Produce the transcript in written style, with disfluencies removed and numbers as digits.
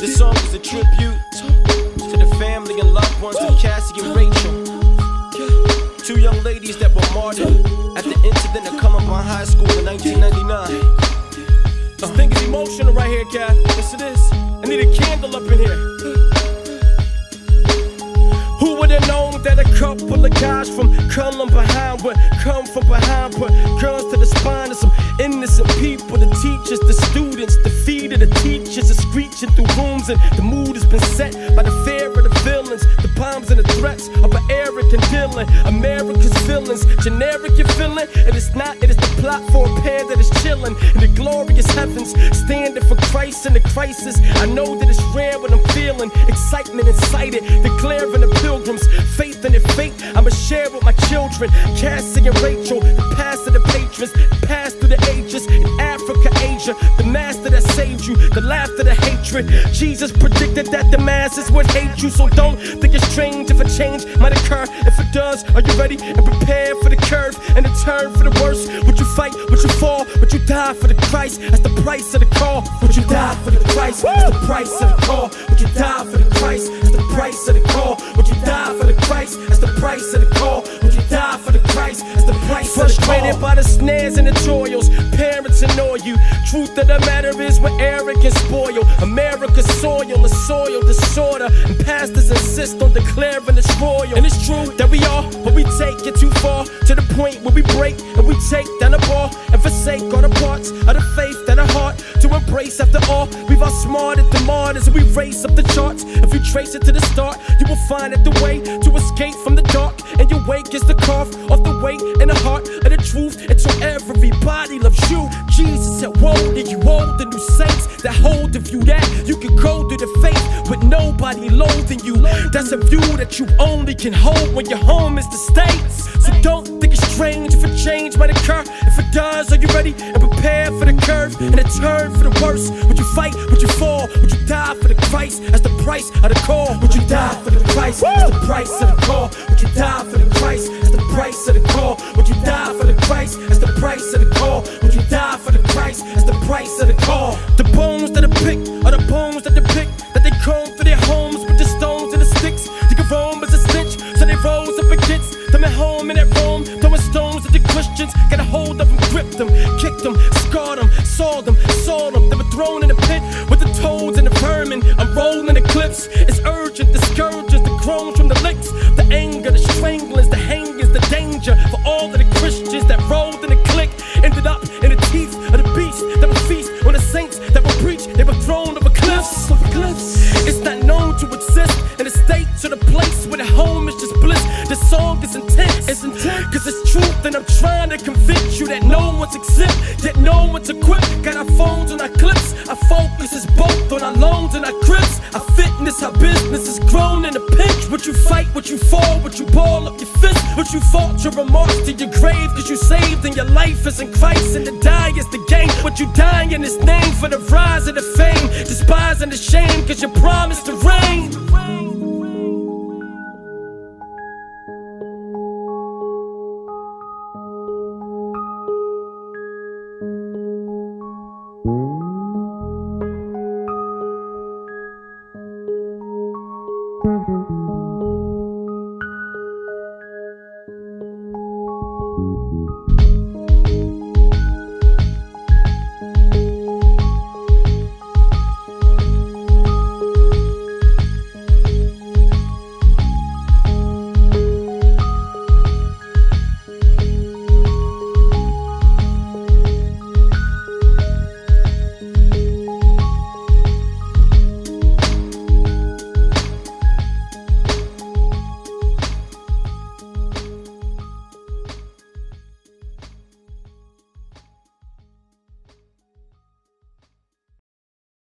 This song is a tribute to the family and loved ones of Cassie and Rachel, two young ladies that were martyred at the incident at Columbine High School in 1999. This thing is emotional right here, Cass. Yes, it is. I need a candle up in here. Who would've known that a couple of guys from Columbine would come from behind, put girls to the spine of some innocent people, the teachers, the students, the feet of the teachers are screeching through rooms, and the mood has been set by the fear of the villains, the bombs and the threats of Eric and Dylan. America's villains, generic you're feeling, and it's not, it is the plot for a pair that is chilling in the glorious heavens, standing for Christ in the crisis. I know that it's rare when I'm feeling excitement incited, declaring the pilgrims, faith in their fate I'ma share with my children. Cassie and Rachel, the past of the patrons, the past through the ages, in Africa, Asia, the master that saved you, the laughter, the hatred. Jesus predicted that the masses would hate you, so don't think it's strange if a change might occur. If it does, are you ready and prepared for the curve and the turn for the worst? Would you fight? Would you fall? Would you die for the Christ? That's the price of the call. Would you die for the Christ? That's the price of the call. Would you die for the Christ? That's the price of the call. Would you die for the Christ? That's the price of the call. Would you die for the Christ? That's the price of the call. Frustrated by the snares and the toils, parents annoy you. Truth of the matter is when arrogance spoil America's soil, a soil disorder, and pastors insist on declaring it's royal. And it's true that we are, but we take it too far, to the point where we break and we take down the bar and forsake all the parts of the faith that are hard to embrace. After all, we've outsmarted the martyrs and we race up the charts. If you trace it to the start, you will find that the way to escape from the dark and your wake is the cough off the weight and the heart of the truth until everybody loves you. Jesus said, woe to you, all the new saints that hold of you, that you can go through the faith with nobody loathing you. That's a view that you only can hold when your home is the States. So don't think it's strange if a change might occur. If it does, are you ready and prepared for the curve and a turn for the worst? Would you fight? Would you fall? Would you die for the Christ? That's the price of the call. Would you die for the Christ? That's the price of the call. Would you die for the Christ? That's the price of the call. Would you die for the Christ? That's the price of the call. Would you die for the Christ? That's the price of the call. The bones that are picked are the bones that depict that they come for their homes with the stones and the sticks. The aroma is a stench, so they rose up against them at home in that Rome, throwing stones at the Christians. Got a hold of them, gripped them, kicked them, scarred them, saw them, they were thrown in the pit with the toads and the vermin. I'm rolling the clips, it's urgent, the scourges, the groans from the licks, the anger, the stranglings, the hangings, the danger for all of the Christians that rolled in the click. Ended up in the teeth of the beast that would feast on the saints that would preach. They were thrown over cliffs. It's not known to exist in a state or the place where the home is just bliss. The song is intense, cause it's truth, and I'm trying to convince you that no one's exempt, yet no one's equipped. Got our phones and our clips, our focus is both on our loans and our grips. Our fitness, our business is grown in a pinch. Would you fight? Would you fall? Would you ball up your fist? Would you fault your remorse to your grave cause you saved and your life is in Christ and to die is the game? Would you die in his name for the rise and the fame, despising the shame cause you promised to reign?